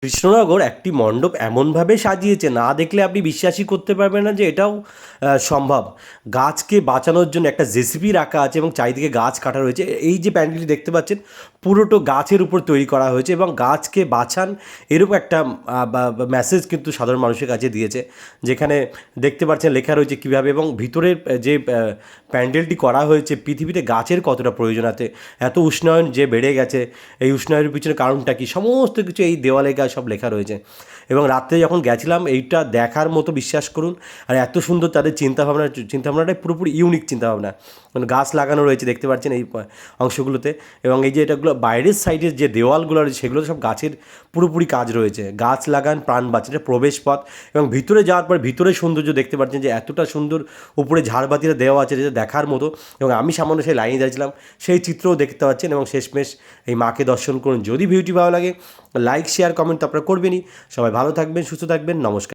কৃষ্ণনগর একটি মণ্ডপ এমনভাবে সাজিয়েছে, না দেখলে আপনি বিশ্বাসই করতে পারবেন না যে এটাও সম্ভব। গাছকে বাঁচানোর জন্য একটা জেসিপি রাখা আছে এবং চারিদিকে গাছ কাটা রয়েছে। এই যে প্যান্ডেলটি দেখতে পাচ্ছেন, পুরোটো গাছের উপর তৈরি করা হয়েছে এবং গাছকে বাঁচান এরকম একটা মেসেজ কিন্তু সাধারণ মানুষের কাছে দিয়েছে, যেখানে দেখতে পাচ্ছেন লেখা রয়েছে কীভাবে, এবং ভিতরের যে প্যান্ডেলটি করা হয়েছে, পৃথিবীতে গাছের কতটা প্রয়োজন আছে, এত উষ্ণায়ন যে বেড়ে গেছে, এই উষ্ণায়নের পিছনে কারণটা কী, সমস্ত কিছু এই দেওয়ালে সব লেখা রয়েছে। এবং রাত্রে যখন গেছিলাম, এইটা দেখার মতো, বিশ্বাস করুন। আর এত সুন্দর তাদের চিন্তাভাবনাটাই পুরোপুরি ইউনিক চিন্তাভাবনা। মানে গাছ লাগানো রয়েছে দেখতে পাচ্ছেন এই অংশগুলোতে, এবং এই যে এটাগুলো বাইরের সাইডের যে দেওয়ালগুলো রয়েছে সেগুলো সব গাছের পুরোপুরি কাজ রয়েছে। গাছ লাগান প্রাণ বাঁচান, এটা প্রবেশ পথ। এবং ভিতরে যাওয়ার পর ভিতরের সৌন্দর্য দেখতে পাচ্ছেন যে এতটা সুন্দর, উপরে ঝাড়বাতিটা দেওয়া আছে যেটা দেখার মতো। এবং আমি সামান্য সেই লাইনে দাঁড়িয়েছিলাম, সেই চিত্রও দেখতে পাচ্ছেন। এবং শেষমেশ এই মাকে দর্শন করুন। যদি ভিডিওটি ভালো লাগে, লাইক শেয়ার কমেন্ট তো আপনারা করবেনই। সবাই ভালো থাকবেন, সুস্থ থাকবেন, নমস্কার।